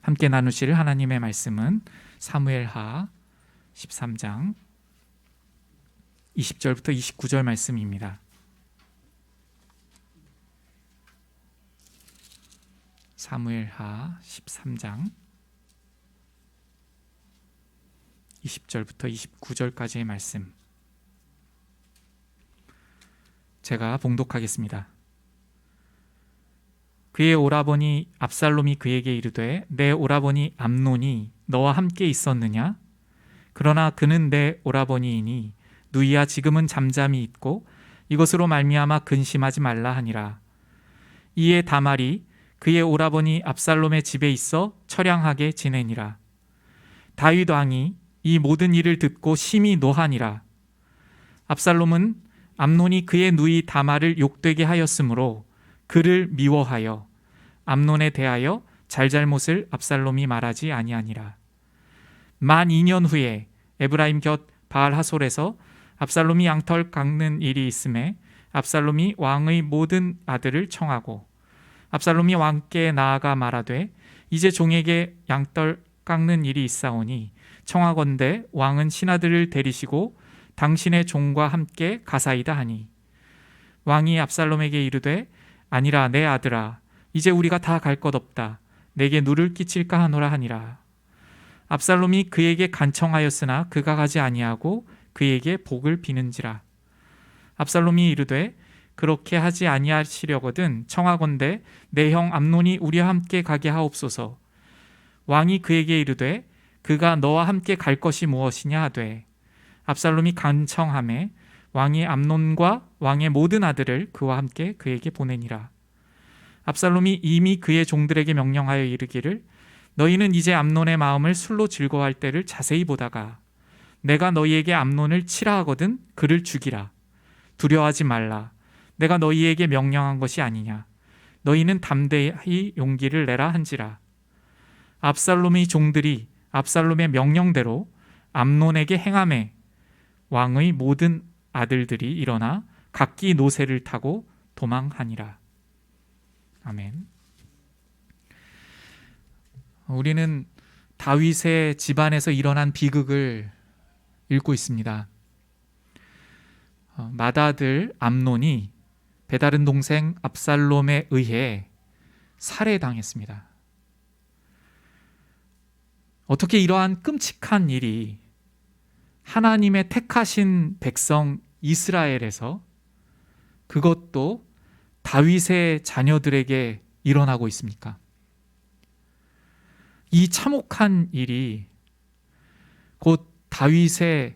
함께 나누실 하나님의 말씀은 사무엘하 13장 20절부터 29절 말씀입니다. 사무엘하 13장 20절부터 29절까지의 말씀, 제가 봉독하겠습니다. 그의 오라버니 압살롬이 그에게 이르되 내 오라버니 암논이 너와 함께 있었느냐? 그러나 그는 내 오라버니이니 누이야 지금은 잠잠히 있고 이것으로 말미암아 근심하지 말라 하니라. 이에 다말이 그의 오라버니 압살롬의 집에 있어 처량하게 지내니라. 다윗 왕이 이 모든 일을 듣고 심히 노하니라. 압살롬은 암논이 그의 누이 다말을 욕되게 하였으므로 그를 미워하여 암논에 대하여 잘잘못을 압살롬이 말하지 아니하니라. 만 2년 후에 에브라임 곁 바알하솔에서 압살롬이 양털 깎는 일이 있음에 압살롬이 왕의 모든 아들을 청하고 압살롬이 왕께 나아가 말하되 이제 종에게 양털 깎는 일이 있사오니 청하건대 왕은 신하들을 데리시고 당신의 종과 함께 가사이다 하니, 왕이 압살롬에게 이르되 아니라 내 아들아 이제 우리가 다 갈 것 없다. 내게 누를 끼칠까 하노라 하니라. 압살롬이 그에게 간청하였으나 그가 가지 아니하고 그에게 복을 비는지라. 압살롬이 이르되 그렇게 하지 아니하시려거든 청하건대 내 형 암논이 우리와 함께 가게 하옵소서. 왕이 그에게 이르되 그가 너와 함께 갈 것이 무엇이냐 하되, 압살롬이 간청하매 왕이 암논과 왕의 모든 아들을 그와 함께 그에게 보내니라. 압살롬이 이미 그의 종들에게 명령하여 이르기를 너희는 이제 암논의 마음을 술로 즐거워할 때를 자세히 보다가 내가 너희에게 암논을 치라 하거든 그를 죽이라. 두려워하지 말라. 내가 너희에게 명령한 것이 아니냐. 너희는 담대히 용기를 내라 한지라. 압살롬의 종들이 압살롬의 명령대로 암논에게 행하매 왕의 모든 아들들이 일어나 각기 노새를 타고 도망하니라. 아멘. 우리는 다윗의 집안에서 일어난 비극을 읽고 있습니다. 맏아들 암논이 배다른 동생 압살롬에 의해 살해당했습니다. 어떻게 이러한 끔찍한 일이 하나님의 택하신 백성 이스라엘에서, 그것도 다윗의 자녀들에게 일어나고 있습니까? 이 참혹한 일이, 곧 다윗의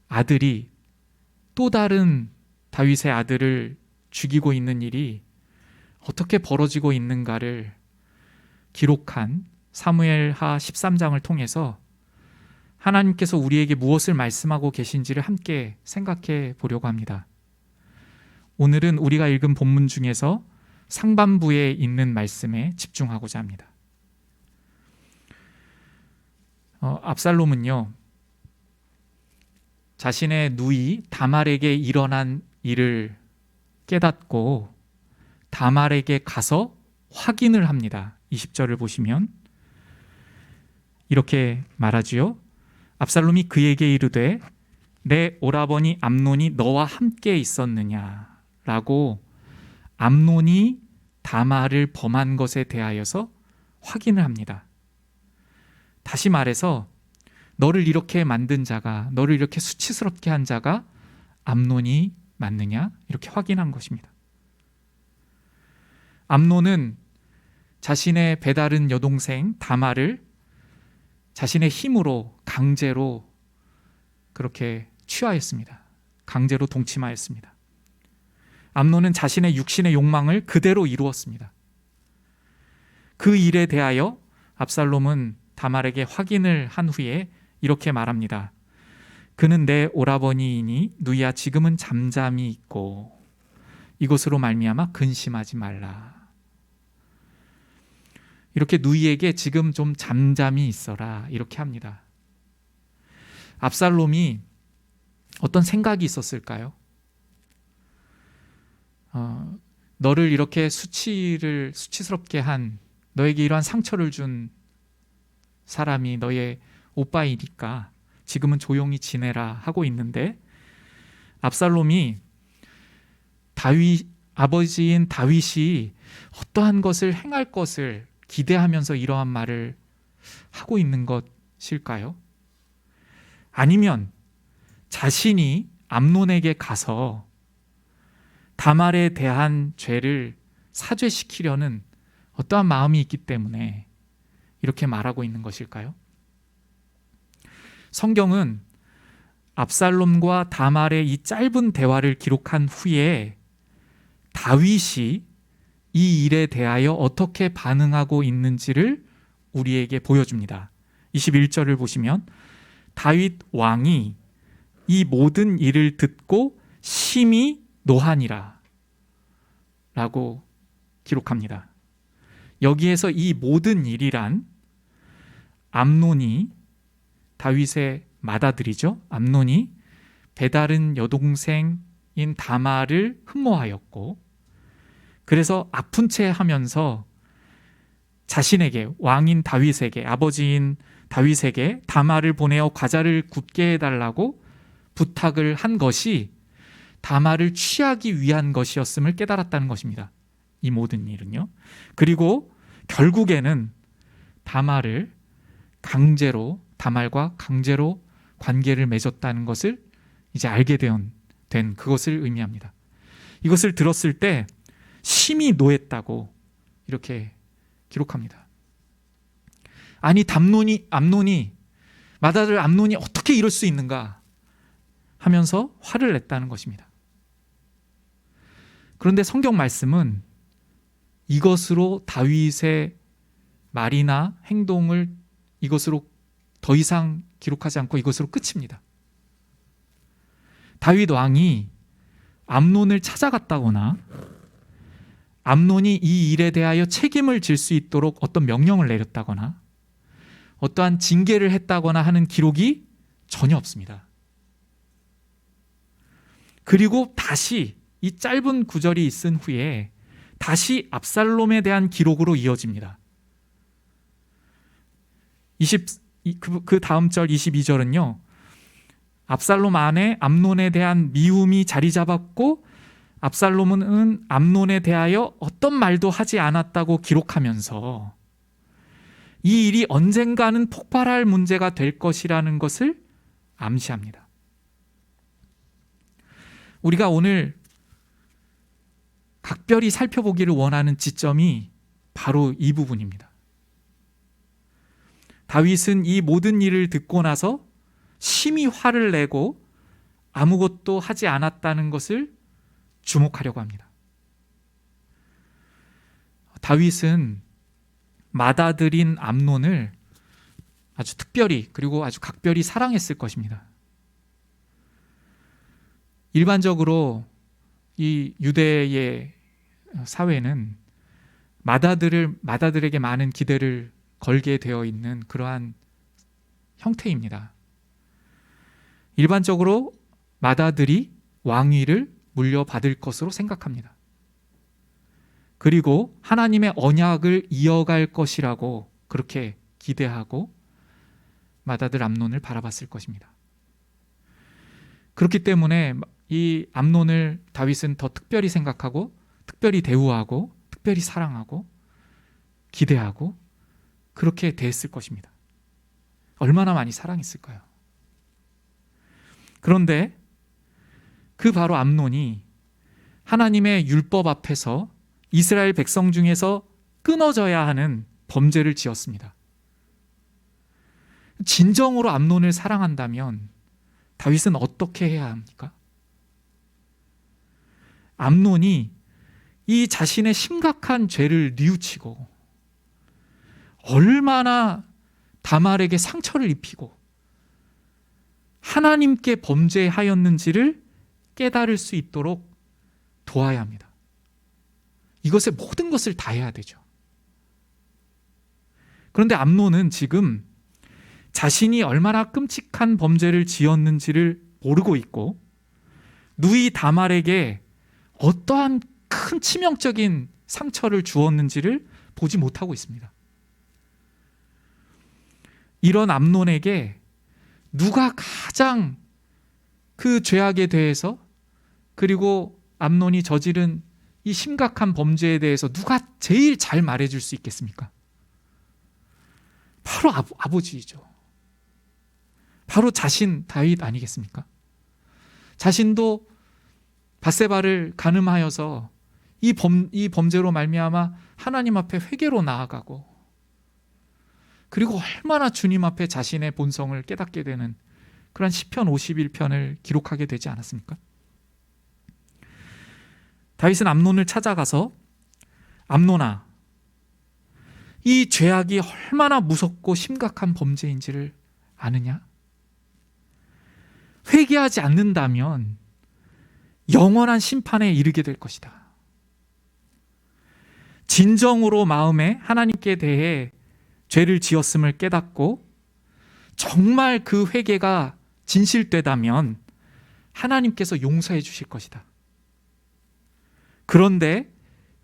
아들이 또 다른 다윗의 아들을 죽이고 있는 일이 어떻게 벌어지고 있는가를 기록한 사무엘하 13장을 통해서 하나님께서 우리에게 무엇을 말씀하고 계신지를 함께 생각해 보려고 합니다. 오늘은 우리가 읽은 본문 중에서 상반부에 있는 말씀에 집중하고자 합니다. 압살롬은요, 자신의 누이 다말에게 일어난 일을 깨닫고 다말에게 가서 확인을 합니다. 20절을 보시면 이렇게 말하지요. 압살롬이 그에게 이르되 내 오라버니 암논이 너와 함께 있었느냐 라고 암논이 다말을 범한 것에 대하여서 확인을 합니다. 다시 말해서 너를 이렇게 만든 자가, 너를 이렇게 수치스럽게 한 자가 암논이 맞느냐? 이렇게 확인한 것입니다. 암논은 자신의 배다른 여동생 다말을 자신의 힘으로 강제로 그렇게 취하였습니다. 강제로 동침하였습니다. 암논은 자신의 육신의 욕망을 그대로 이루었습니다. 그 일에 대하여 압살롬은 다말에게 확인을 한 후에 이렇게 말합니다. 그는 내 오라버니이니 누이야 지금은 잠잠히 있고 이것으로 말미암아 근심하지 말라. 이렇게 누이에게 지금 좀 잠잠히 있어라 이렇게 합니다. 압살롬이 어떤 생각이 있었을까요? 너를 이렇게 수치스럽게 한, 너에게 이러한 상처를 준 사람이 너의 오빠이니까 지금은 조용히 지내라 하고 있는데, 압살롬이 아버지인 다윗이 어떠한 것을 행할 것을 기대하면서 이러한 말을 하고 있는 것일까요? 아니면 자신이 암논에게 가서 다말에 대한 죄를 사죄시키려는 어떠한 마음이 있기 때문에 이렇게 말하고 있는 것일까요? 성경은 압살롬과 다말의 이 짧은 대화를 기록한 후에 다윗이 이 일에 대하여 어떻게 반응하고 있는지를 우리에게 보여줍니다. 21절을 보시면 다윗 왕이 이 모든 일을 듣고 심히 노하니라 라고 기록합니다. 여기에서 이 모든 일이란 암논이, 다윗의 맏아들이죠, 암논이 배다른 여동생인 다말을 흠모하였고, 그래서 아픈 채 하면서 자신에게, 왕인 다윗에게, 아버지인 다윗에게 다말을 보내어 과자를 굽게 해달라고 부탁을 한 것이 다말을 취하기 위한 것이었음을 깨달았다는 것입니다. 이 모든 일은요. 그리고 결국에는 다말과 강제로 관계를 맺었다는 것을 이제 알게 된 그것을 의미합니다. 이것을 들었을 때 심히 노했다고 이렇게 기록합니다. 아니, 암논이, 맏아들 암논이 어떻게 이럴 수 있는가 하면서 화를 냈다는 것입니다. 그런데 성경 말씀은 이것으로 다윗의 말이나 행동을 이것으로 더 이상 기록하지 않고 이것으로 끝입니다. 다윗 왕이 암논을 찾아갔다거나 암논이 이 일에 대하여 책임을 질 수 있도록 어떤 명령을 내렸다거나 어떠한 징계를 했다거나 하는 기록이 전혀 없습니다. 그리고 다시 이 짧은 구절이 있은 후에 다시 압살롬에 대한 기록으로 이어집니다. 그 다음 절 22절은요, 압살롬 안에 암논에 대한 미움이 자리 잡았고 압살롬은 암논에 대하여 어떤 말도 하지 않았다고 기록하면서 이 일이 언젠가는 폭발할 문제가 될 것이라는 것을 암시합니다. 우리가 오늘 각별히 살펴보기를 원하는 지점이 바로 이 부분입니다. 다윗은 이 모든 일을 듣고 나서 심히 화를 내고 아무것도 하지 않았다는 것을 주목하려고 합니다. 다윗은 맏아들인 암논을 아주 특별히 그리고 아주 각별히 사랑했을 것입니다. 일반적으로 이 유대의 사회는 맏아들에게 많은 기대를 걸게 되어 있는 그러한 형태입니다. 일반적으로 맏아들이 왕위를 물려받을 것으로 생각합니다. 그리고 하나님의 언약을 이어갈 것이라고 그렇게 기대하고 맏아들 암논을 바라봤을 것입니다. 그렇기 때문에 이 암논을 다윗은 더 특별히 생각하고 특별히 대우하고 특별히 사랑하고 기대하고 그렇게 대했을 것입니다. 얼마나 많이 사랑했을까요? 그런데 그 바로 암논이 하나님의 율법 앞에서 이스라엘 백성 중에서 끊어져야 하는 범죄를 지었습니다. 진정으로 암논을 사랑한다면 다윗은 어떻게 해야 합니까? 암논이 이 자신의 심각한 죄를 뉘우치고 얼마나 다말에게 상처를 입히고 하나님께 범죄하였는지를 깨달을 수 있도록 도와야 합니다. 이것의 모든 것을 다 해야 되죠. 그런데 암논은 지금 자신이 얼마나 끔찍한 범죄를 지었는지를 모르고 있고 누이 다말에게 어떠한 큰 치명적인 상처를 주었는지를 보지 못하고 있습니다. 이런 암논에게 누가 가장 그 죄악에 대해서, 그리고 암논이 저지른 이 심각한 범죄에 대해서 누가 제일 잘 말해줄 수 있겠습니까? 바로 아버지이죠. 바로 자신 다윗 아니겠습니까? 자신도 밧세바를 간음하여서 이 범죄로 말미암아 하나님 앞에 회개로 나아가고, 그리고 얼마나 주님 앞에 자신의 본성을 깨닫게 되는 그런 시편 51편을 기록하게 되지 않았습니까? 다윗은 암논을 찾아가서, 암논아, 이 죄악이 얼마나 무섭고 심각한 범죄인지를 아느냐? 회개하지 않는다면 영원한 심판에 이르게 될 것이다. 진정으로 마음에 하나님께 대해 죄를 지었음을 깨닫고 정말 그 회개가 진실되다면 하나님께서 용서해 주실 것이다. 그런데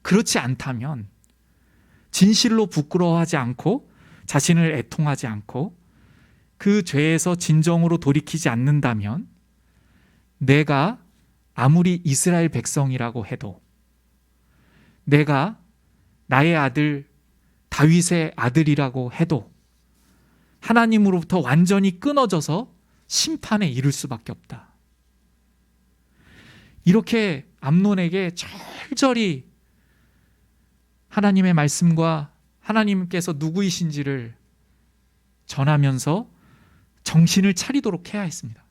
그렇지 않다면, 진실로 부끄러워하지 않고 자신을 애통하지 않고 그 죄에서 진정으로 돌이키지 않는다면, 내가 아무리 이스라엘 백성이라고 해도, 내가 나의 아들 다윗의 아들이라고 해도 하나님으로부터 완전히 끊어져서 심판에 이를 수밖에 없다. 이렇게 암논에게 절절히 하나님의 말씀과 하나님께서 누구이신지를 전하면서 정신을 차리도록 해야 했습니다.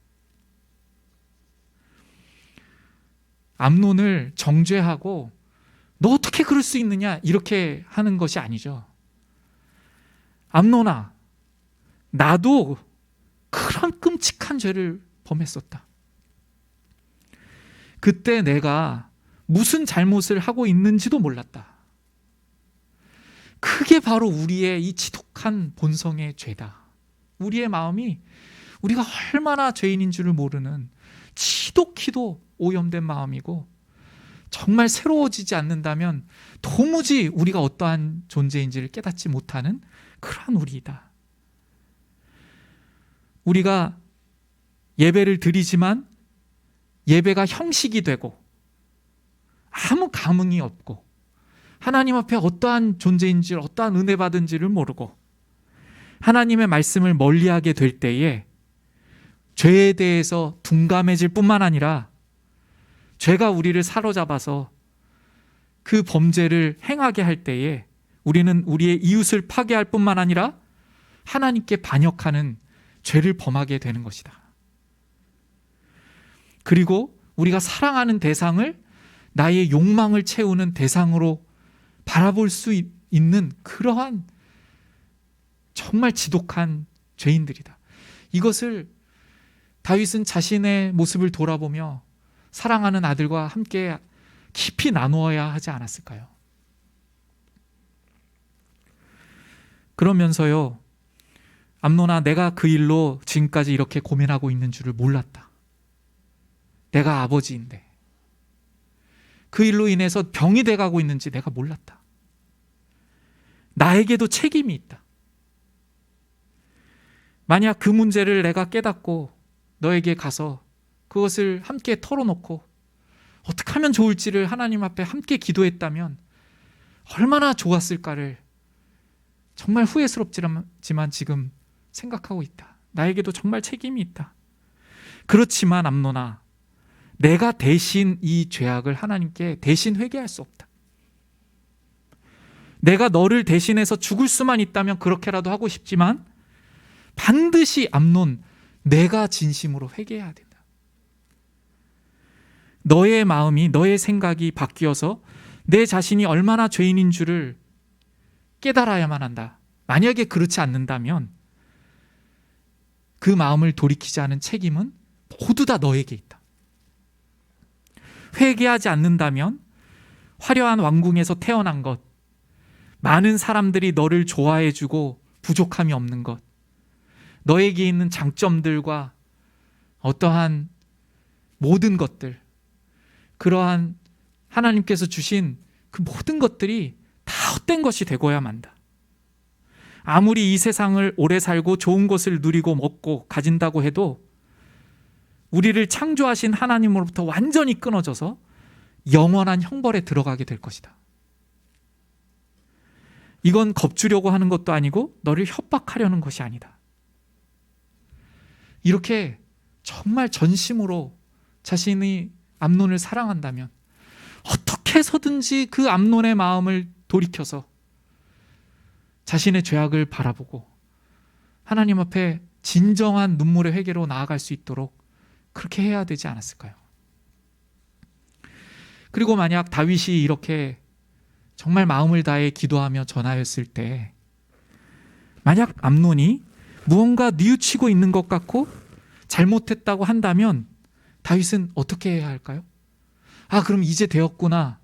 암논을 정죄하고 너 어떻게 그럴 수 있느냐 이렇게 하는 것이 아니죠. 암논아, 나도 그런 끔찍한 죄를 범했었다. 그때 내가 무슨 잘못을 하고 있는지도 몰랐다. 그게 바로 우리의 이 지독한 본성의 죄다. 우리의 마음이, 우리가 얼마나 죄인인 줄을 모르는 지독히도 오염된 마음이고, 정말 새로워지지 않는다면 도무지 우리가 어떠한 존재인지를 깨닫지 못하는 그러한 우리이다. 우리가 예배를 드리지만 예배가 형식이 되고 아무 감흥이 없고, 하나님 앞에 어떠한 존재인지, 어떠한 은혜 받은지를 모르고 하나님의 말씀을 멀리하게 될 때에 죄에 대해서 둔감해질 뿐만 아니라 죄가 우리를 사로잡아서 그 범죄를 행하게 할 때에 우리는 우리의 이웃을 파괴할 뿐만 아니라 하나님께 반역하는 죄를 범하게 되는 것이다. 그리고 우리가 사랑하는 대상을 나의 욕망을 채우는 대상으로 바라볼 수 있는 그러한 정말 지독한 죄인들이다. 이것을 다윗은 자신의 모습을 돌아보며 사랑하는 아들과 함께 깊이 나누어야 하지 않았을까요? 그러면서요, 암논아, 내가 그 일로 지금까지 이렇게 고민하고 있는 줄을 몰랐다. 내가 아버지인데 그 일로 인해서 병이 돼가고 있는지 내가 몰랐다. 나에게도 책임이 있다. 만약 그 문제를 내가 깨닫고 너에게 가서 그것을 함께 털어놓고 어떻게 하면 좋을지를 하나님 앞에 함께 기도했다면 얼마나 좋았을까를 정말 후회스럽지만 지금 생각하고 있다. 나에게도 정말 책임이 있다. 그렇지만 암논아, 내가 대신 이 죄악을 하나님께 대신 회개할 수 없다. 내가 너를 대신해서 죽을 수만 있다면 그렇게라도 하고 싶지만 반드시 암논, 내가 진심으로 회개해야 된다. 너의 마음이, 너의 생각이 바뀌어서 내 자신이 얼마나 죄인인 줄을 깨달아야만 한다. 만약에 그렇지 않는다면 그 마음을 돌이키지 않은 책임은 모두 다 너에게 있다. 회개하지 않는다면 화려한 왕궁에서 태어난 것, 많은 사람들이 너를 좋아해주고 부족함이 없는 것, 너에게 있는 장점들과 어떠한 모든 것들, 그러한 하나님께서 주신 그 모든 것들이 다 헛된 것이 되고야 만다. 아무리 이 세상을 오래 살고 좋은 것을 누리고 먹고 가진다고 해도 우리를 창조하신 하나님으로부터 완전히 끊어져서 영원한 형벌에 들어가게 될 것이다. 이건 겁주려고 하는 것도 아니고 너를 협박하려는 것이 아니다. 이렇게 정말 전심으로 자신이 암논을 사랑한다면 어떻게 해서든지 그 암논의 마음을 돌이켜서 자신의 죄악을 바라보고 하나님 앞에 진정한 눈물의 회개로 나아갈 수 있도록 그렇게 해야 되지 않았을까요? 그리고 만약 다윗이 이렇게 정말 마음을 다해 기도하며 전하였을 때 만약 암논이 무언가 뉘우치고 있는 것 같고 잘못했다고 한다면 다윗은 어떻게 해야 할까요? 그럼 이제 되었구나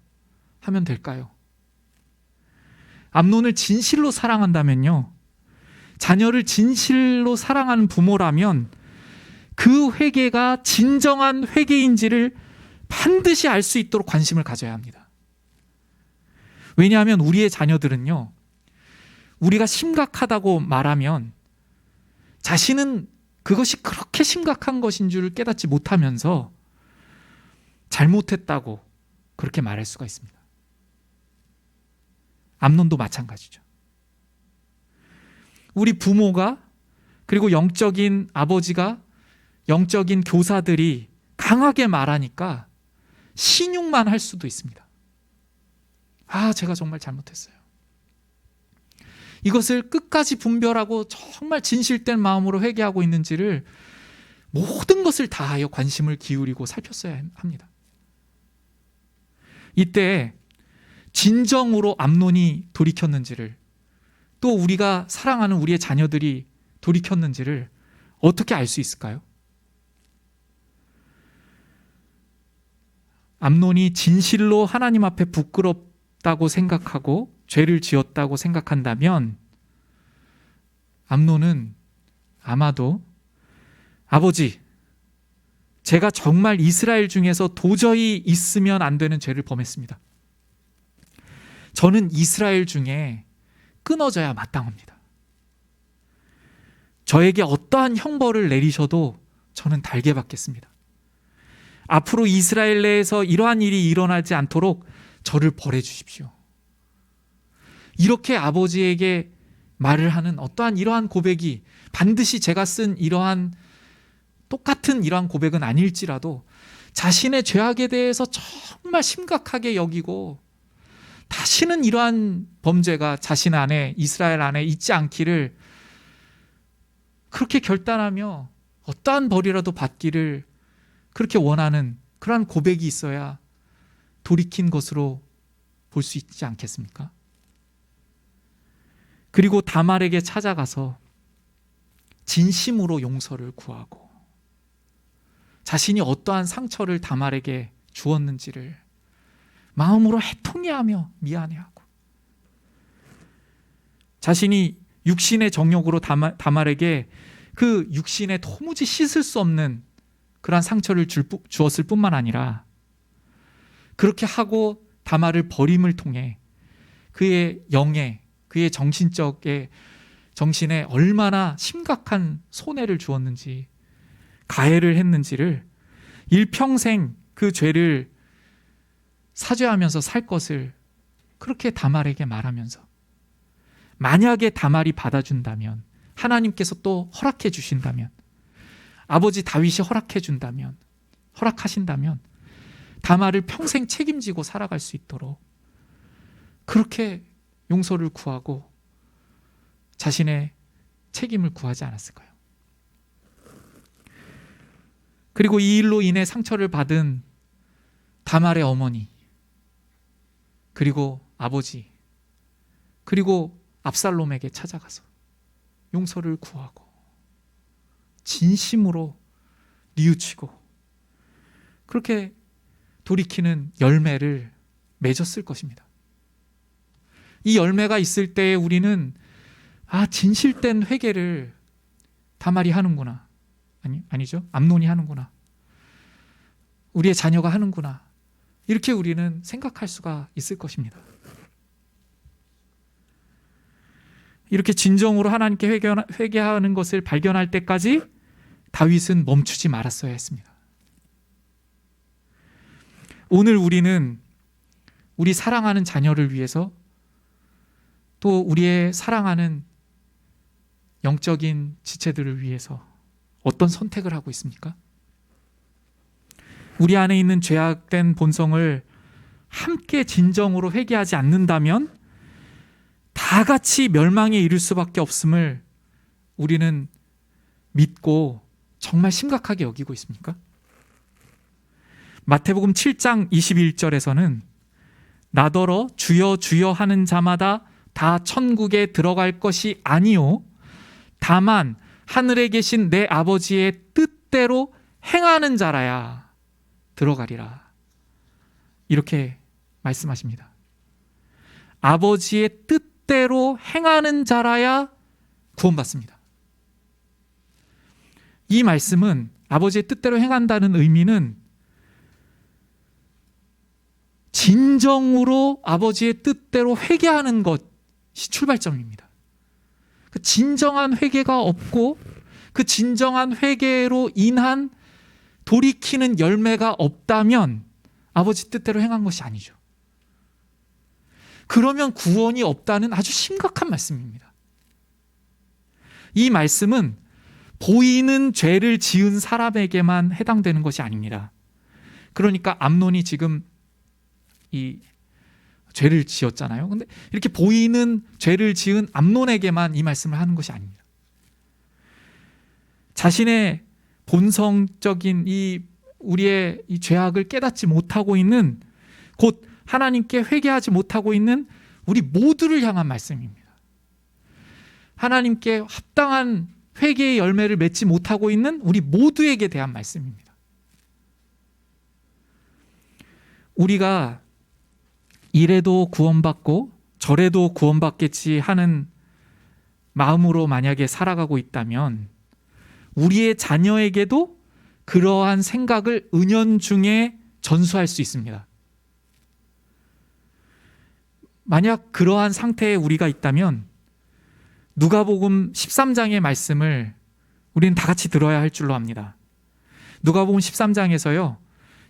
하면 될까요? 암논을 진실로 사랑한다면요, 자녀를 진실로 사랑하는 부모라면 그 회개가 진정한 회개인지를 반드시 알 수 있도록 관심을 가져야 합니다. 왜냐하면 우리의 자녀들은요, 우리가 심각하다고 말하면 자신은 그것이 그렇게 심각한 것인 줄 깨닫지 못하면서 잘못했다고 그렇게 말할 수가 있습니다. 암논도 마찬가지죠. 우리 부모가, 그리고 영적인 아버지가, 영적인 교사들이 강하게 말하니까 신용만 할 수도 있습니다. 제가 정말 잘못했어요. 이것을 끝까지 분별하고 정말 진실된 마음으로 회개하고 있는지를 모든 것을 다하여 관심을 기울이고 살폈어야 합니다. 이때 진정으로 암논이 돌이켰는지를, 또 우리가 사랑하는 우리의 자녀들이 돌이켰는지를 어떻게 알 수 있을까요? 암논이 진실로 하나님 앞에 부끄럽다고 생각하고 죄를 지었다고 생각한다면 암논은 아마도 아버지, 제가 정말 이스라엘 중에서 도저히 있으면 안 되는 죄를 범했습니다. 저는 이스라엘 중에 끊어져야 마땅합니다. 저에게 어떠한 형벌을 내리셔도 저는 달게 받겠습니다. 앞으로 이스라엘 내에서 이러한 일이 일어나지 않도록 저를 벌해 주십시오. 이렇게 아버지에게 말을 하는 어떠한 이러한 고백이 반드시 제가 쓴 이러한 똑같은 이러한 고백은 아닐지라도 자신의 죄악에 대해서 정말 심각하게 여기고 다시는 이러한 범죄가 자신 안에, 이스라엘 안에 있지 않기를 그렇게 결단하며 어떠한 벌이라도 받기를 그렇게 원하는 그러한 고백이 있어야 돌이킨 것으로 볼 수 있지 않겠습니까? 그리고 다말에게 찾아가서 진심으로 용서를 구하고 자신이 어떠한 상처를 다말에게 주었는지를 마음으로 해통해하며 미안해하고 자신이 육신의 정욕으로 다말에게 그 육신에 도무지 씻을 수 없는 그러한 상처를 주었을 뿐만 아니라 그렇게 하고 다말을 버림을 통해 그의 영에, 그의 정신에 얼마나 심각한 손해를 주었는지, 가해를 했는지를 일평생 그 죄를 사죄하면서 살 것을 그렇게 다말에게 말하면서 만약에 다말이 받아준다면, 하나님께서 또 허락해 주신다면, 아버지 다윗이 허락하신다면 다말을 평생 책임지고 살아갈 수 있도록 그렇게 용서를 구하고 자신의 책임을 구하지 않았을까요? 그리고 이 일로 인해 상처를 받은 다말의 어머니, 그리고 아버지, 그리고 압살롬에게 찾아가서 용서를 구하고 진심으로 뉘우치고 그렇게 돌이키는 열매를 맺었을 것입니다. 이 열매가 있을 때에 우리는 진실된 회개를 다말이 하는구나, 아니죠, 암논이 하는구나, 우리의 자녀가 하는구나, 이렇게 우리는 생각할 수가 있을 것입니다. 이렇게 진정으로 하나님께 회개하는 것을 발견할 때까지 다윗은 멈추지 말았어야 했습니다. 오늘 우리는 우리 사랑하는 자녀를 위해서, 또 우리의 사랑하는 영적인 지체들을 위해서 어떤 선택을 하고 있습니까? 우리 안에 있는 죄악된 본성을 함께 진정으로 회개하지 않는다면 다 같이 멸망에 이를 수밖에 없음을 우리는 믿고 정말 심각하게 여기고 있습니까? 마태복음 7장 21절에서는 나더러 주여 주여 하는 자마다 다 천국에 들어갈 것이 아니요 다만 하늘에 계신 내 아버지의 뜻대로 행하는 자라야 들어가리라. 이렇게 말씀하십니다. 아버지의 뜻대로 행하는 자라야 구원받습니다. 이 말씀은, 아버지의 뜻대로 행한다는 의미는 진정으로 아버지의 뜻대로 회개하는 것이 출발점입니다. 그 진정한 회개가 없고 그 진정한 회개로 인한 돌이키는 열매가 없다면 아버지 뜻대로 행한 것이 아니죠. 그러면 구원이 없다는 아주 심각한 말씀입니다. 이 말씀은 보이는 죄를 지은 사람에게만 해당되는 것이 아닙니다. 그러니까 암논이 지금 이 죄를 지었잖아요. 근데 이렇게 보이는 죄를 지은 암논에게만 이 말씀을 하는 것이 아닙니다. 자신의 본성적인 우리의 이 죄악을 깨닫지 못하고 있는, 곧 하나님께 회개하지 못하고 있는 우리 모두를 향한 말씀입니다. 하나님께 합당한 회개의 열매를 맺지 못하고 있는 우리 모두에게 대한 말씀입니다. 우리가 이래도 구원받고 저래도 구원받겠지 하는 마음으로 만약에 살아가고 있다면 우리의 자녀에게도 그러한 생각을 은연중에 전수할 수 있습니다. 만약 그러한 상태에 우리가 있다면 누가복음 13장의 말씀을 우리는 다 같이 들어야 할 줄로 압니다. 누가복음 13장에서요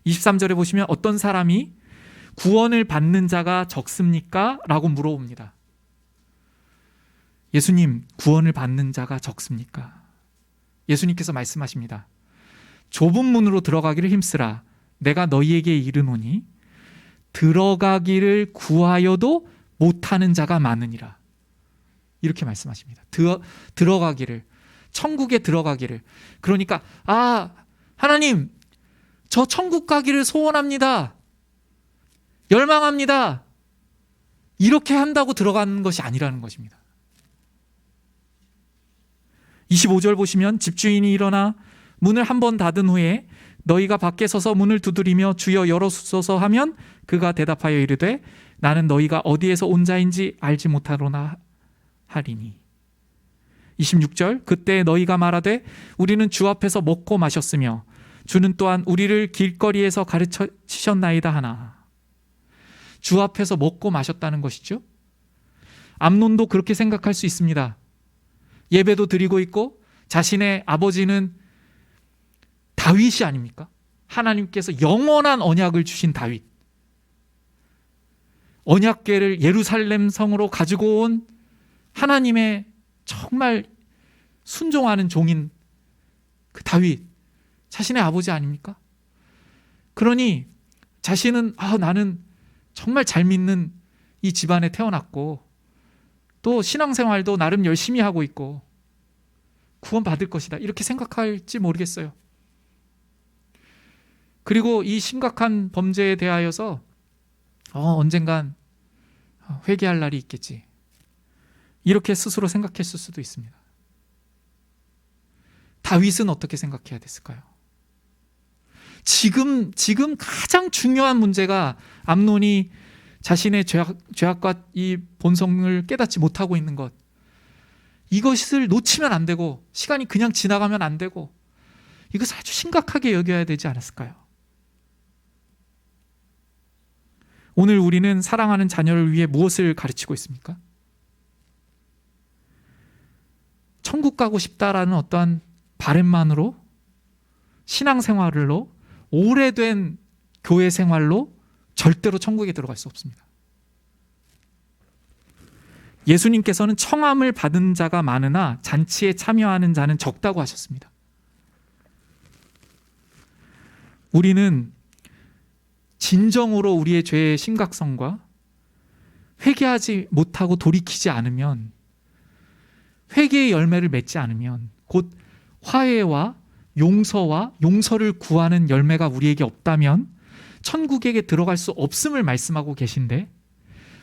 23절에 보시면 어떤 사람이 구원을 받는 자가 적습니까? 라고 물어봅니다. 예수님, 구원을 받는 자가 적습니까? 예수님께서 말씀하십니다. 좁은 문으로 들어가기를 힘쓰라. 내가 너희에게 이르노니 들어가기를 구하여도 못하는 자가 많으니라. 이렇게 말씀하십니다. 들어가기를, 천국에 들어가기를. 그러니까 하나님, 저 천국 가기를 소원합니다. 열망합니다. 이렇게 한다고 들어가는 것이 아니라는 것입니다. 25절 보시면 집주인이 일어나 문을 한 번 닫은 후에 너희가 밖에 서서 문을 두드리며 주여 열어주소서 하면 그가 대답하여 이르되 나는 너희가 어디에서 온 자인지 알지 못하노라 하리니. 26절 그때 너희가 말하되 우리는 주 앞에서 먹고 마셨으며 주는 또한 우리를 길거리에서 가르치셨나이다 하나. 주 앞에서 먹고 마셨다는 것이죠. 암논도 그렇게 생각할 수 있습니다. 예배도 드리고 있고 자신의 아버지는 다윗이 아닙니까? 하나님께서 영원한 언약을 주신 다윗, 언약궤를 예루살렘 성으로 가지고 온 하나님의 정말 순종하는 종인 그 다윗, 자신의 아버지 아닙니까? 그러니 자신은 나는 정말 잘 믿는 이 집안에 태어났고 또 신앙생활도 나름 열심히 하고 있고 구원 받을 것이다, 이렇게 생각할지 모르겠어요. 그리고 이 심각한 범죄에 대하여서 언젠간 회개할 날이 있겠지, 이렇게 스스로 생각했을 수도 있습니다. 다윗은 어떻게 생각해야 됐을까요? 지금 가장 중요한 문제가 암논이 자신의 죄악과 이 본성을 깨닫지 못하고 있는 것, 이것을 놓치면 안 되고 시간이 그냥 지나가면 안 되고 이것을 아주 심각하게 여겨야 되지 않았을까요? 오늘 우리는 사랑하는 자녀를 위해 무엇을 가르치고 있습니까? 천국 가고 싶다라는 어떠한 바램만으로, 신앙생활로, 오래된 교회 생활로 절대로 천국에 들어갈 수 없습니다. 예수님께서는 청함을 받은 자가 많으나 잔치에 참여하는 자는 적다고 하셨습니다. 우리는 진정으로 우리의 죄의 심각성과 회개하지 못하고 돌이키지 않으면, 회개의 열매를 맺지 않으면, 곧 화해와 용서와 용서를 구하는 열매가 우리에게 없다면 천국에 들어갈 수 없음을 말씀하고 계신데,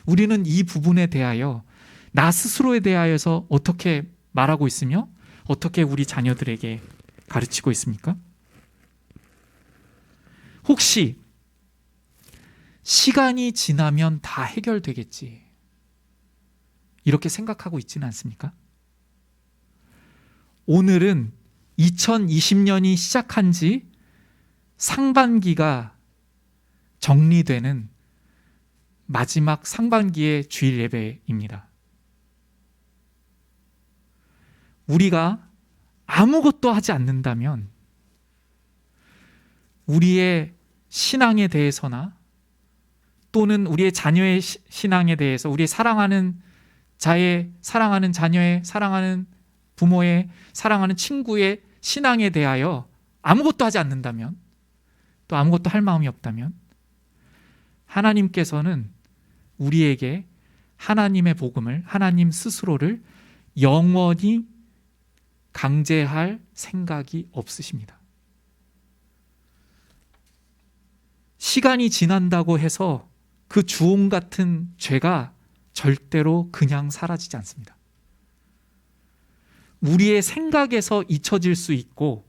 우리는 이 부분에 대하여, 나 스스로에 대하여서 어떻게 말하고 있으며 어떻게 우리 자녀들에게 가르치고 있습니까? 혹시 시간이 지나면 다 해결되겠지, 이렇게 생각하고 있지는 않습니까? 오늘은 2020년이 시작한 지 상반기가 정리되는 마지막 상반기의 주일 예배입니다. 우리가 아무것도 하지 않는다면 우리의 신앙에 대해서나 또는 우리의 자녀의 신앙에 대해서, 우리의 사랑하는 자의, 사랑하는 자녀의, 사랑하는 부모의, 사랑하는 친구의 신앙에 대하여 아무것도 하지 않는다면, 또 아무것도 할 마음이 없다면, 하나님께서는 우리에게 하나님의 복음을, 하나님 스스로를 영원히 강제할 생각이 없으십니다. 시간이 지난다고 해서 그 주홍 같은 죄가 절대로 그냥 사라지지 않습니다. 우리의 생각에서 잊혀질 수 있고,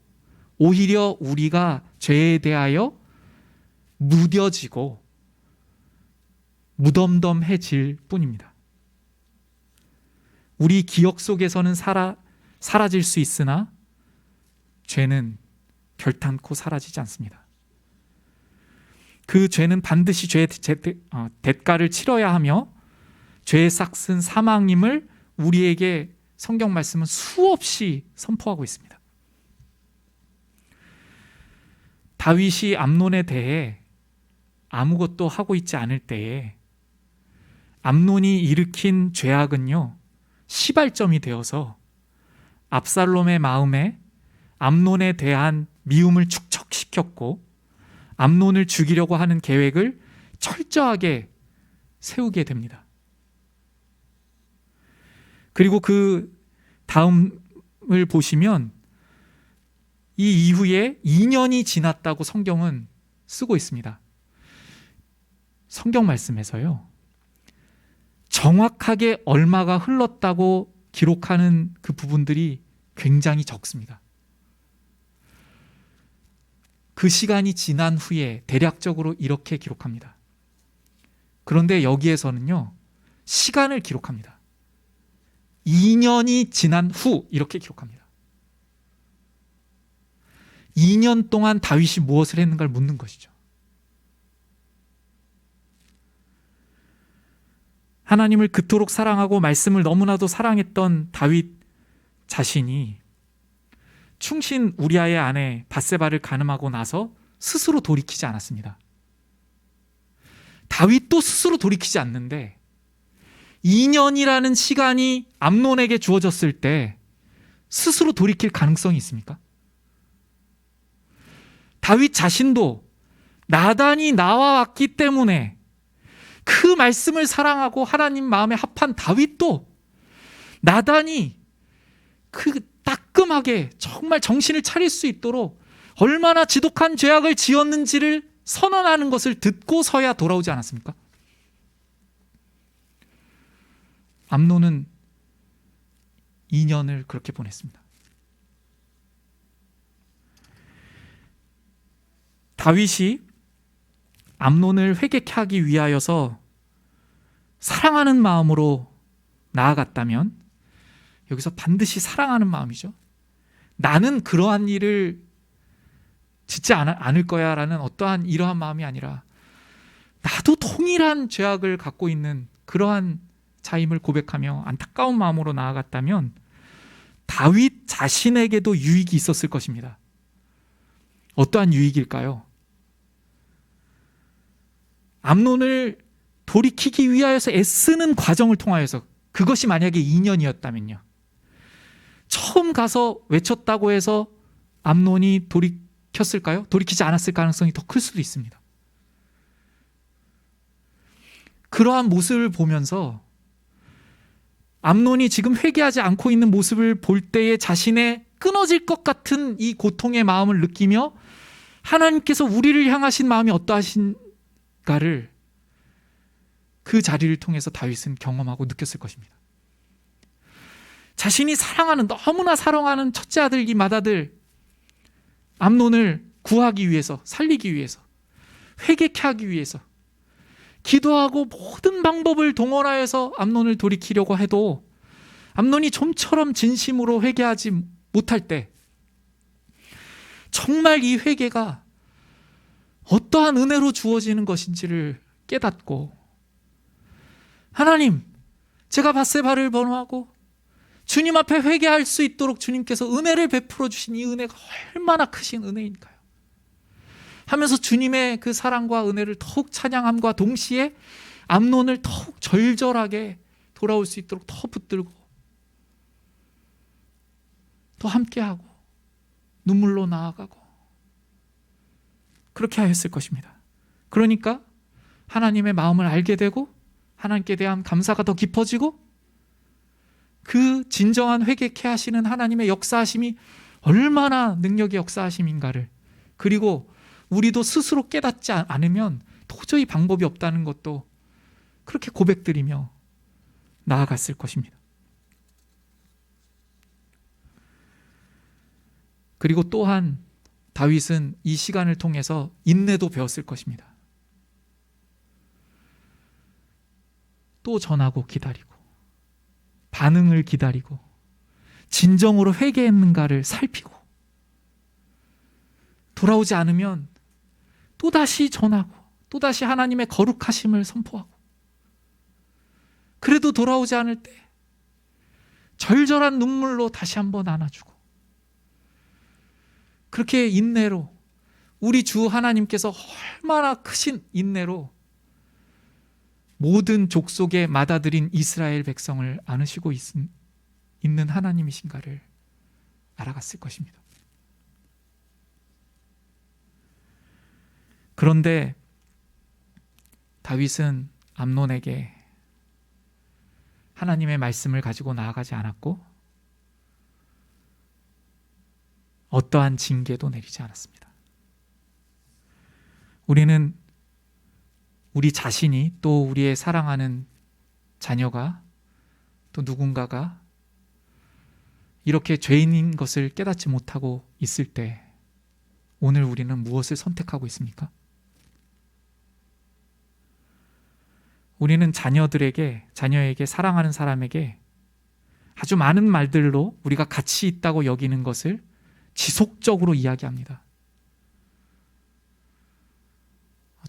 오히려 우리가 죄에 대하여 무뎌지고 무덤덤해질 뿐입니다. 우리 기억 속에서는 사라질 수 있으나 죄는 결탄코 사라지지 않습니다. 그 죄는 반드시 죄의 대가를 치러야 하며 죄의 삭은 사망임을 우리에게 성경 말씀은 수없이 선포하고 있습니다. 다윗이 암논에 대해 아무것도 하고 있지 않을 때에 암논이 일으킨 죄악은요, 시발점이 되어서 압살롬의 마음에 암논에 대한 미움을 축적시켰고, 암논을 죽이려고 하는 계획을 철저하게 세우게 됩니다. 그리고 그 다음을 보시면 이 이후에 2년이 지났다고 성경은 쓰고 있습니다. 성경 말씀에서요, 정확하게 얼마가 흘렀다고 기록하는 그 부분들이 굉장히 적습니다. 그 시간이 지난 후에 대략적으로 이렇게 기록합니다. 그런데 여기에서는요, 시간을 기록합니다. 2년이 지난 후 이렇게 기록합니다. 2년 동안 다윗이 무엇을 했는가를 묻는 것이죠. 하나님을 그토록 사랑하고 말씀을 너무나도 사랑했던 다윗 자신이 충신 우리아의 아내 밧세바를 간음하고 나서 스스로 돌이키지 않았습니다. 다윗도 스스로 돌이키지 않는데 2년이라는 시간이 암논에게 주어졌을 때 스스로 돌이킬 가능성이 있습니까? 다윗 자신도 나단이 나와 왔기 때문에, 그 말씀을 사랑하고 하나님 마음에 합한 다윗도 나단이 그 따끔하게 정말 정신을 차릴 수 있도록 얼마나 지독한 죄악을 지었는지를 선언하는 것을 듣고서야 돌아오지 않았습니까? 암논은 2년을 그렇게 보냈습니다. 다윗이 암논을 회개케 하기 위하여서 사랑하는 마음으로 나아갔다면, 여기서 반드시 사랑하는 마음이죠. 나는 그러한 일을 짓지 않을 거야 라는 어떠한 이러한 마음이 아니라, 나도 동일한 죄악을 갖고 있는 그러한 자임을 고백하며 안타까운 마음으로 나아갔다면 다윗 자신에게도 유익이 있었을 것입니다. 어떠한 유익일까요? 암논을 돌이키기 위하여서 애쓰는 과정을 통하여서, 그것이 만약에 2년이었다면요, 처음 가서 외쳤다고 해서 암논이 돌이켰을까요? 돌이키지 않았을 가능성이 더 클 수도 있습니다. 그러한 모습을 보면서 암논이 지금 회개하지 않고 있는 모습을 볼 때에 자신의 끊어질 것 같은 이 고통의 마음을 느끼며 하나님께서 우리를 향하신 마음이 어떠하신가를 그 자리를 통해서 다윗은 경험하고 느꼈을 것입니다. 자신이 사랑하는, 너무나 사랑하는 첫째 아들 이 맏아들 암논을 구하기 위해서, 살리기 위해서, 회개케 하기 위해서 기도하고 모든 방법을 동원하여서 암논을 돌이키려고 해도 암논이 좀처럼 진심으로 회개하지 못할 때 정말 이 회개가 어떠한 은혜로 주어지는 것인지를 깨닫고, 하나님, 제가 밧세바를 번호하고 주님 앞에 회개할 수 있도록 주님께서 은혜를 베풀어 주신 이 은혜가 얼마나 크신 은혜인가요? 하면서 주님의 그 사랑과 은혜를 더욱 찬양함과 동시에 암논을 더욱 절절하게 돌아올 수 있도록 더 붙들고 더 함께하고 눈물로 나아가고 그렇게 하였을 것입니다. 그러니까 하나님의 마음을 알게 되고 하나님께 대한 감사가 더 깊어지고 그 진정한 회개케 하시는 하나님의 역사하심이 얼마나 능력의 역사하심인가를, 그리고 우리도 스스로 깨닫지 않으면 도저히 방법이 없다는 것도 그렇게 고백드리며 나아갔을 것입니다. 그리고 또한 다윗은 이 시간을 통해서 인내도 배웠을 것입니다. 또 전하고 기다리고 반응을 기다리고 진정으로 회개했는가를 살피고 돌아오지 않으면 또다시 전하고 또다시 하나님의 거룩하심을 선포하고, 그래도 돌아오지 않을 때 절절한 눈물로 다시 한번 안아주고, 그렇게 인내로, 우리 주 하나님께서 얼마나 크신 인내로 모든 족속에 맏아들인 이스라엘 백성을 안으시고 있는 하나님이신가를 알아갔을 것입니다. 그런데 다윗은 암논에게 하나님의 말씀을 가지고 나아가지 않았고 어떠한 징계도 내리지 않았습니다. 우리는 우리 자신이, 또 우리의 사랑하는 자녀가, 또 누군가가 이렇게 죄인인 것을 깨닫지 못하고 있을 때 오늘 우리는 무엇을 선택하고 있습니까? 우리는 자녀에게, 사랑하는 사람에게 아주 많은 말들로 우리가 가치 있다고 여기는 것을 지속적으로 이야기합니다.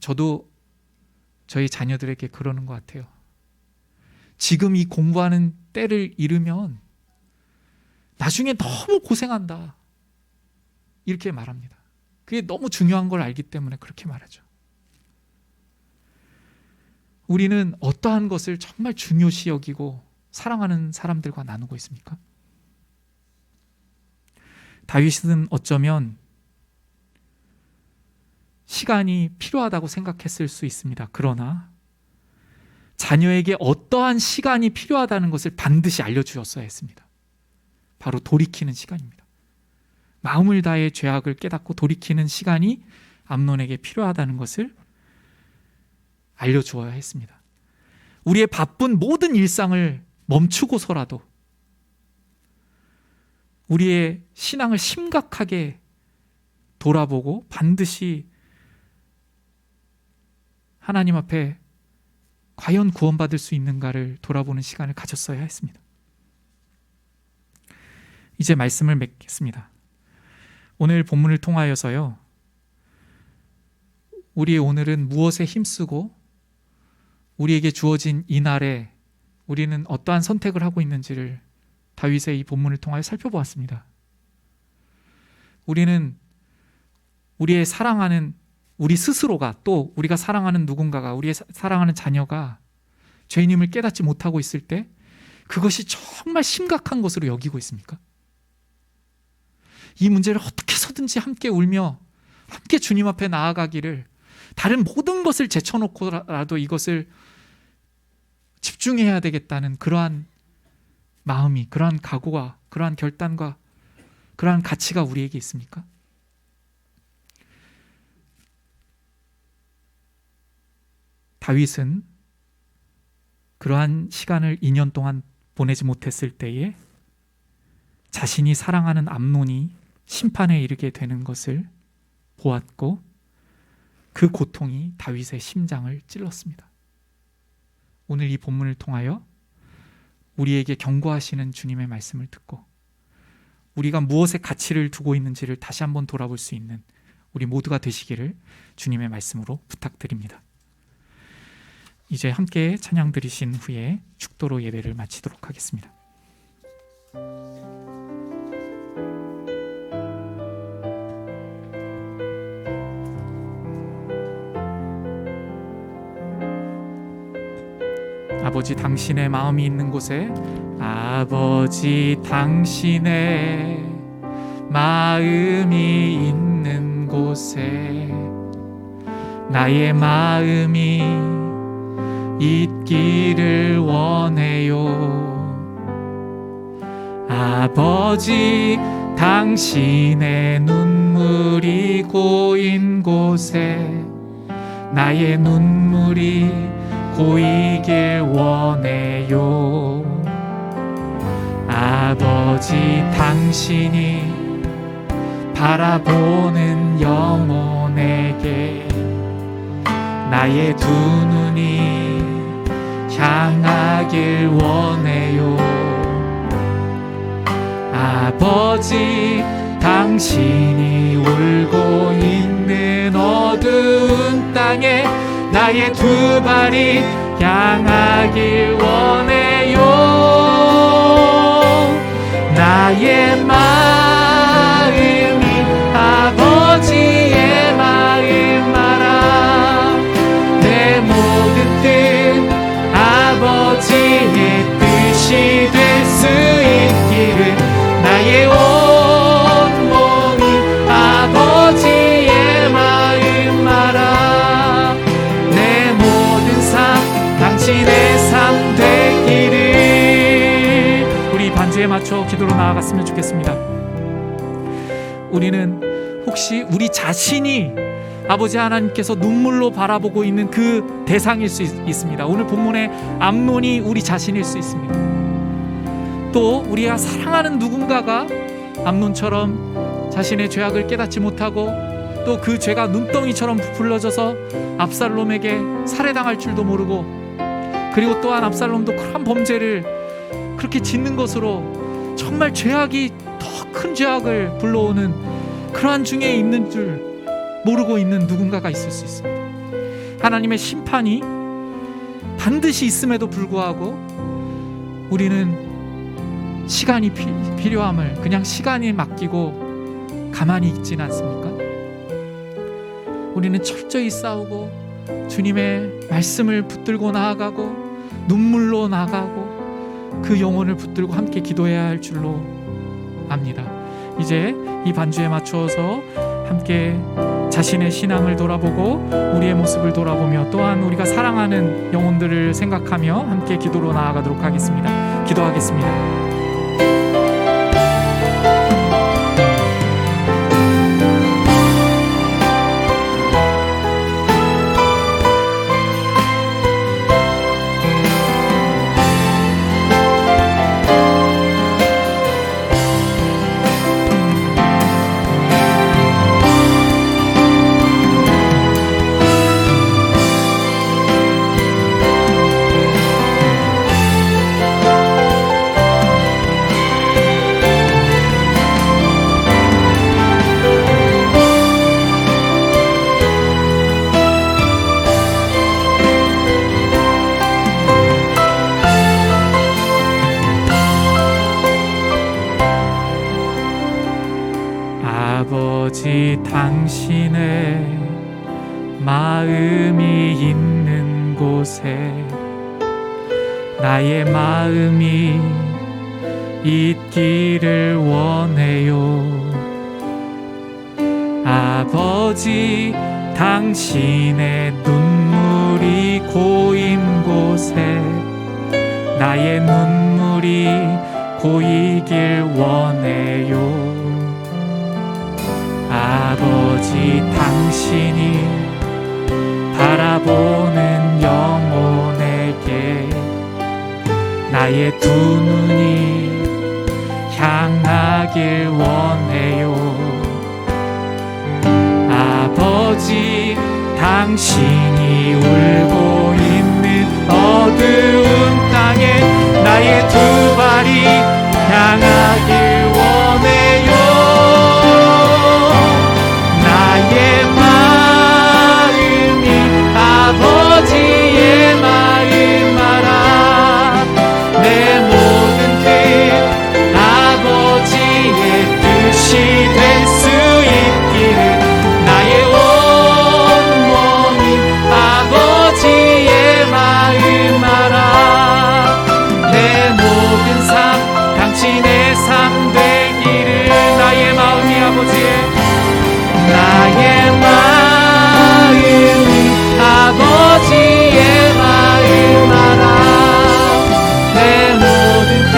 저도 저희 자녀들에게 그러는 것 같아요. 지금 이 공부하는 때를 잃으면 나중에 너무 고생한다, 이렇게 말합니다. 그게 너무 중요한 걸 알기 때문에 그렇게 말하죠. 우리는 어떠한 것을 정말 중요시 여기고 사랑하는 사람들과 나누고 있습니까? 다윗은 어쩌면 시간이 필요하다고 생각했을 수 있습니다. 그러나 자녀에게 어떠한 시간이 필요하다는 것을 반드시 알려주었어야 했습니다. 바로 돌이키는 시간입니다. 마음을 다해 죄악을 깨닫고 돌이키는 시간이 암논에게 필요하다는 것을 알려주어야 했습니다. 우리의 바쁜 모든 일상을 멈추고서라도 우리의 신앙을 심각하게 돌아보고 반드시 하나님 앞에 과연 구원받을 수 있는가를 돌아보는 시간을 가졌어야 했습니다. 이제 말씀을 맺겠습니다. 오늘 본문을 통하여서요, 우리의 오늘은 무엇에 힘쓰고 우리에게 주어진 이날에 우리는 어떠한 선택을 하고 있는지를 다윗의 이 본문을 통하여 살펴보았습니다. 우리는 우리의 사랑하는 우리 스스로가, 또 우리가 사랑하는 누군가가, 우리의 사랑하는 자녀가 죄인임을 깨닫지 못하고 있을 때 그것이 정말 심각한 것으로 여기고 있습니까? 이 문제를 어떻게 해서든지 함께 울며 함께 주님 앞에 나아가기를, 다른 모든 것을 제쳐놓고라도 이것을 집중해야 되겠다는 그러한 마음이, 그러한 각오와 그러한 결단과 그러한 가치가 우리에게 있습니까? 다윗은 그러한 시간을 2년 동안 보내지 못했을 때에 자신이 사랑하는 암논이 심판에 이르게 되는 것을 보았고, 그 고통이 다윗의 심장을 찔렀습니다. 오늘 이 본문을 통하여 우리에게 경고하시는 주님의 말씀을 듣고 우리가 무엇에 가치를 두고 있는지를 다시 한번 돌아볼 수 있는 우리 모두가 되시기를 주님의 말씀으로 부탁드립니다. 이제 함께 찬양 드리신 후에 축도로 예배를 마치도록 하겠습니다. 아버지, 당신의 마음이 있는 곳에, 아버지 당신의 마음이 있는 곳에 나의 마음이 있기를 원해요. 아버지 당신의 눈물이 고인 곳에 나의 눈물이 고이길 원해요. 아버지 당신이 바라보는 영혼에게 나의 두 눈이 향하길 원해요. 아버지 당신이 울고 있는 어두운 땅에 나의 두 발이 향하길 원해요. 나의 마음이 아버지의 마음 알아. 내 모든 뜻 아버지의 뜻이 될 수 있기를 나의 온 몸이 아버지의 마음 알아. 내 모든 삶 당신의 삶 되기를. 우리 반주에 맞춰 기도로 나아갔으면 좋겠습니다. 우리는 혹시 우리 자신이 아버지 하나님께서 눈물로 바라보고 있는 그 대상일 수 있습니다. 오늘 본문의 암논이 우리 자신일 수 있습니다. 또 우리가 사랑하는 누군가가 암논처럼 자신의 죄악을 깨닫지 못하고 또 그 죄가 눈덩이처럼 부풀려져서 압살롬에게 살해당할 줄도 모르고, 그리고 또한 압살롬도 큰 범죄를 그렇게 짓는 것으로 정말 죄악이 더 큰 죄악을 불러오는 그러한 중에 있는 줄 모르고 있는 누군가가 있을 수 있습니다. 하나님의 심판이 반드시 있음에도 불구하고 우리는 시간이 필요함을 그냥 시간에 맡기고 가만히 있지는 않습니까? 우리는 철저히 싸우고 주님의 말씀을 붙들고 나아가고 눈물로 나가고 그 영혼을 붙들고 함께 기도해야 할 줄로 압니다. 이제 이 반주에 맞추어서 함께 자신의 신앙을 돌아보고 우리의 모습을 돌아보며 또한 우리가 사랑하는 영혼들을 생각하며 함께 기도로 나아가도록 하겠습니다. 기도하겠습니다. 당신의 마음이 있는 곳에 나의 마음이 있기를 원해요. 아버지, 당신의 눈물이 고인 곳에 나의 눈물이 고이길 원해요. 아버지, 당신이 바라보는 영혼에게 나의 두 눈이 향하길 원해요. 아버지, 당신이 울고 있는 어두운 땅에 나의 두 발이 향하길 원해요. 나의 마음이 아버지의 마음 알아. 내 모든 뜻 아버지의 뜻이 될 수 있기를 나의 온몸이 아버지의 마음 알아. 내 모든 삶 당신의 삶 되기를 나의 마음이 아버지의 마음 알아. 내 모든 뜻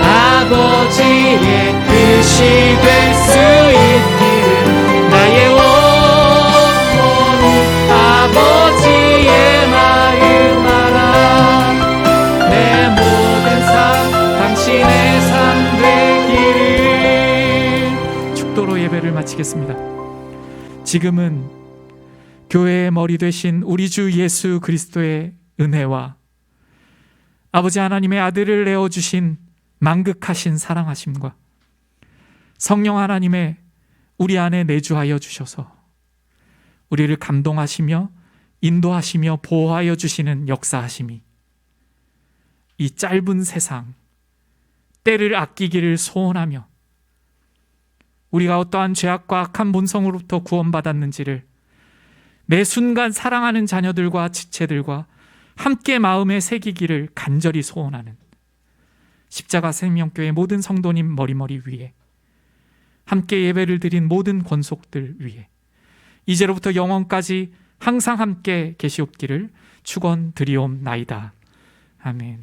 아버지의 뜻이 될 수 있기를 나의 온몸이 아버지의 마음 알아. 내 모든 삶 당신의 삶 되기를. 축도로 예배를 마치겠습니다. 지금은 교회의 머리 되신 우리 주 예수 그리스도의 은혜와 아버지 하나님의 아들을 내어주신 만극하신 사랑하심과 성령 하나님의 우리 안에 내주하여 주셔서 우리를 감동하시며 인도하시며 보호하여 주시는 역사하심이 이 짧은 세상 때를 아끼기를 소원하며 우리가 어떠한 죄악과 악한 본성으로부터 구원받았는지를 매 순간 사랑하는 자녀들과 지체들과 함께 마음에 새기기를 간절히 소원하는 십자가 생명교회 모든 성도님 머리머리 위에 함께 예배를 드린 모든 권속들 위에 이제로부터 영원까지 항상 함께 계시옵기를 축원드리옵나이다. 아멘.